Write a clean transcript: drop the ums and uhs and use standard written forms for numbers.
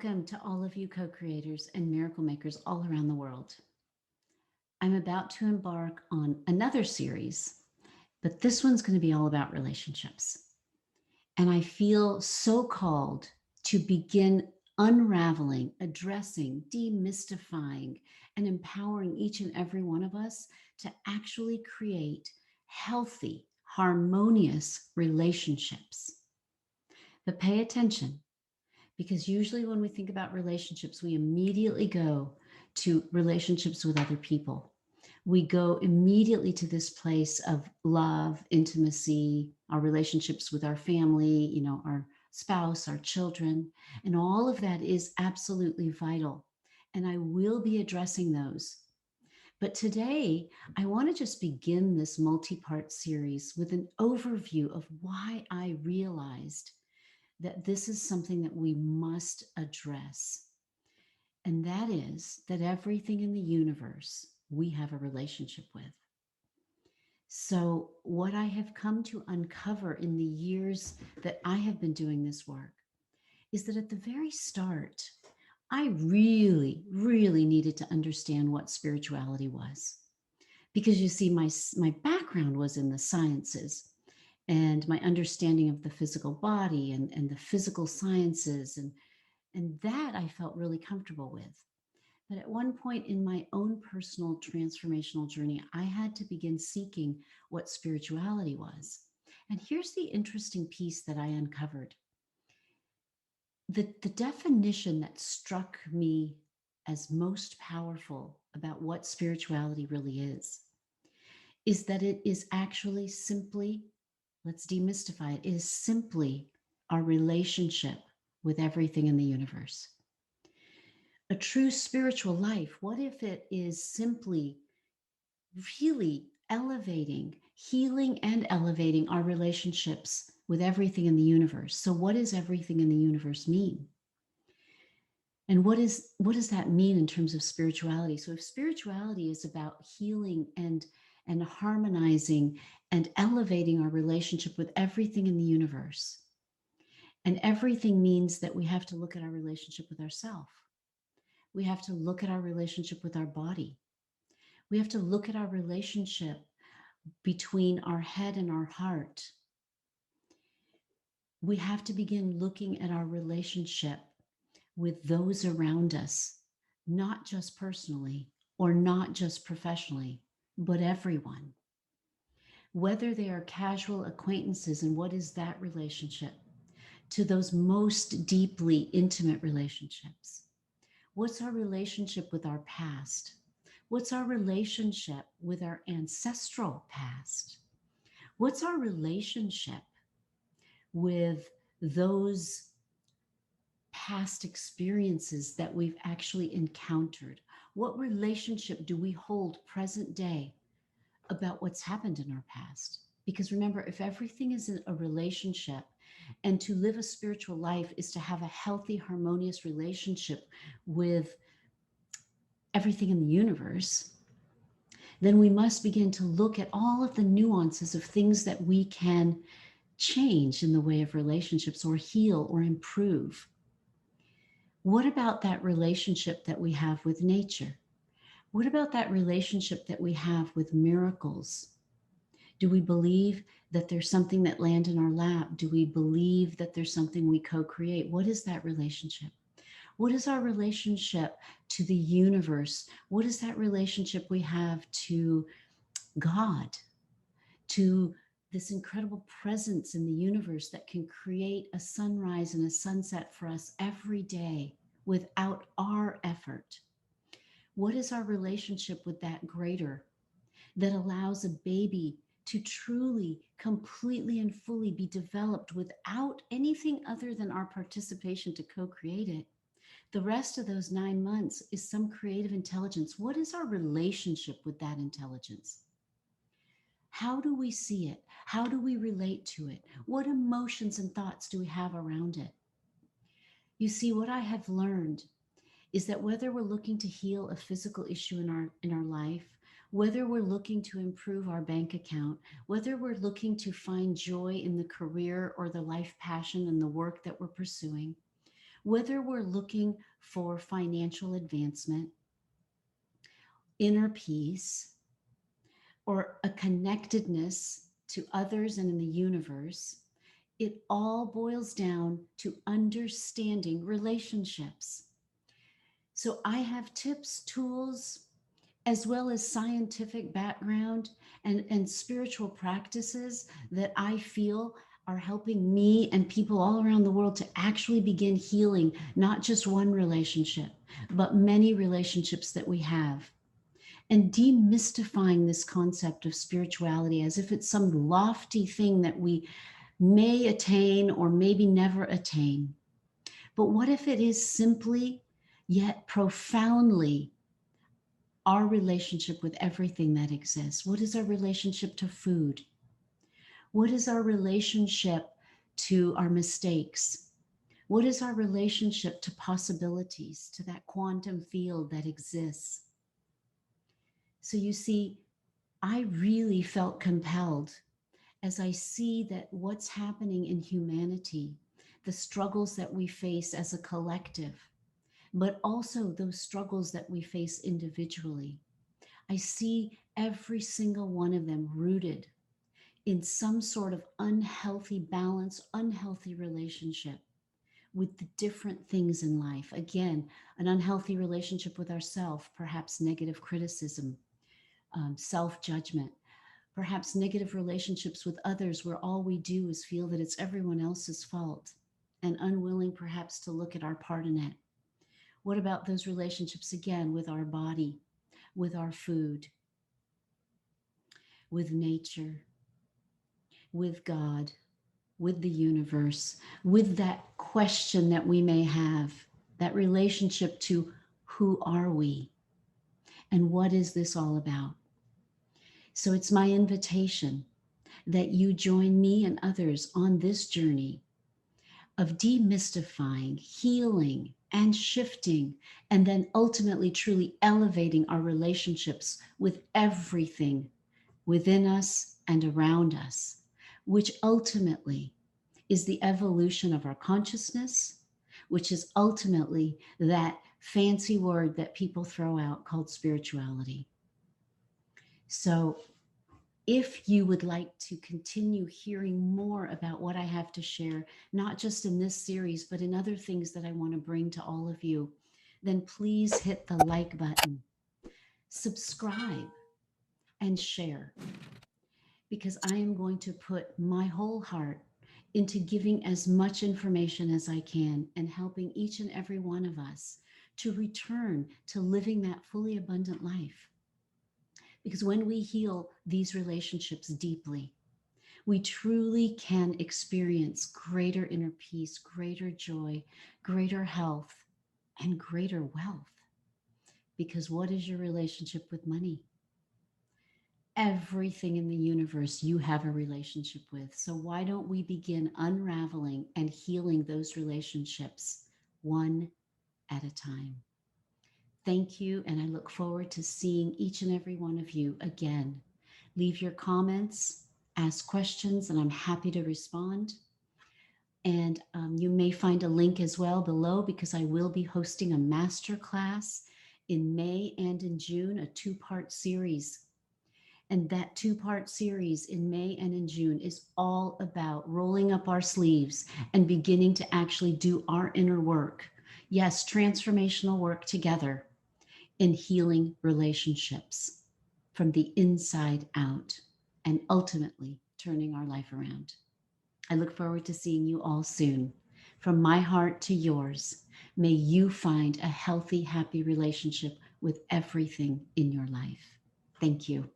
Welcome to all of you co-creators and miracle makers all around the world. I'm about to embark on another series, but this one's going to be all about relationships. And I feel so called to begin unraveling, addressing, demystifying, and empowering each and every one of us to actually create healthy, harmonious relationships. But pay attention, because usually when we think about relationships, we immediately go to relationships with other people. We go immediately to this place of love, intimacy, our relationships with our family, our spouse, our children, and all of that is absolutely vital. And I will be addressing those. But today, I want to just begin this multi part series with an overview of why I realized that this is something that we must address. And that is that everything in the universe we have a relationship with. So, what I have come to uncover in the years that I have been doing this work is that at the very start, I really, really needed to understand what spirituality was. Because you see, my background was in the sciences and my understanding of the physical body and the physical sciences and that I felt really comfortable with. But at one point in my own personal transformational journey, I had to begin seeking what spirituality was. And here's the interesting piece that I uncovered. The definition that struck me as most powerful about what spirituality really is that it is actually simply, let's demystify it, it is simply our relationship with everything in the universe. A true spiritual life, what if it is simply really elevating, healing and elevating our relationships with everything in the universe? So what does everything in the universe mean? And what does that mean in terms of spirituality? So if spirituality is about healing and harmonizing and elevating our relationship with everything in the universe, and everything means that we have to look at our relationship with ourselves. We have to look at our relationship with our body. We have to look at our relationship between our head and our heart. We have to begin looking at our relationship with those around us, not just personally or not just professionally, but everyone. Whether they are casual acquaintances, and what is that relationship, to those most deeply intimate relationships. What's our relationship with our past? What's our relationship with our ancestral past? What's our relationship with those past experiences that we've actually encountered? What relationship do we hold present day about what's happened in our past? Because remember, if everything is in a relationship, and to live a spiritual life is to have a healthy, harmonious relationship with everything in the universe, then we must begin to look at all of the nuances of things that we can change in the way of relationships or heal or improve. What about that relationship that we have with nature? What about that relationship that we have with miracles? Do we believe that there's something that lands in our lap? Do we believe that there's something we co-create? What is that relationship? What is our relationship to the universe? What is that relationship we have to God, to this incredible presence in the universe that can create a sunrise and a sunset for us every day without our effort? What is our relationship with that greater that allows a baby to truly, completely, and fully be developed without anything other than our participation to co-create it? The rest of those 9 months is some creative intelligence. What is our relationship with that intelligence? How do we see it? How do we relate to it? What emotions and thoughts do we have around it? You see, what I have learned is that whether we're looking to heal a physical issue in our life, whether we're looking to improve our bank account, whether we're looking to find joy in the career or the life passion and the work that we're pursuing, Whether we're looking for financial advancement, inner peace, or a connectedness to others and in the universe, it all boils down to understanding relationships. So I have tips, tools, as well as scientific background and spiritual practices that I feel are helping me and people all around the world to actually begin healing not just one relationship, but many relationships that we have. And demystifying this concept of spirituality as if it's some lofty thing that we may attain or maybe never attain. But what if it is simply yet profoundly our relationship with everything that exists? What is our relationship to food? What is our relationship to our mistakes? What is our relationship to possibilities, to that quantum field that exists? So you see, I really felt compelled as I see that what's happening in humanity, the struggles that we face as a collective, but also those struggles that we face individually. I see every single one of them rooted in some sort of unhealthy balance, unhealthy relationship with the different things in life. Again, an unhealthy relationship with ourselves, perhaps negative criticism, self judgment, perhaps negative relationships with others where all we do is feel that it's everyone else's fault and unwilling perhaps to look at our part in it. What about those relationships again with our body, with our food, with nature, with God, with the universe, with that question that we may have, that relationship to who are we and what is this all about? So it's my invitation that you join me and others on this journey of demystifying, healing, and shifting, and then ultimately truly elevating our relationships with everything within us and around us, which ultimately is the evolution of our consciousness, which is ultimately that fancy word that people throw out called spirituality. So, if you would like to continue hearing more about what I have to share, not just in this series, but in other things that I want to bring to all of you, then please hit the like button, subscribe, and share, because I am going to put my whole heart into giving as much information as I can and helping each and every one of us to return to living that fully abundant life. Because when we heal these relationships deeply, we truly can experience greater inner peace, greater joy, greater health, and greater wealth. Because what is your relationship with money? Everything in the universe you have a relationship with. So why don't we begin unraveling and healing those relationships one at a time? Thank you, and I look forward to seeing each and every one of you again. Leave your comments, ask questions, and I'm happy to respond. And you may find a link as well below, because I will be hosting a masterclass in May and in June, a two-part series. And that two-part series in May and in June is all about rolling up our sleeves and beginning to actually do our inner work. Yes, transformational work together in healing relationships from the inside out and ultimately turning our life around. I look forward to seeing you all soon. From my heart to yours, may you find a healthy, happy relationship with everything in your life. Thank you.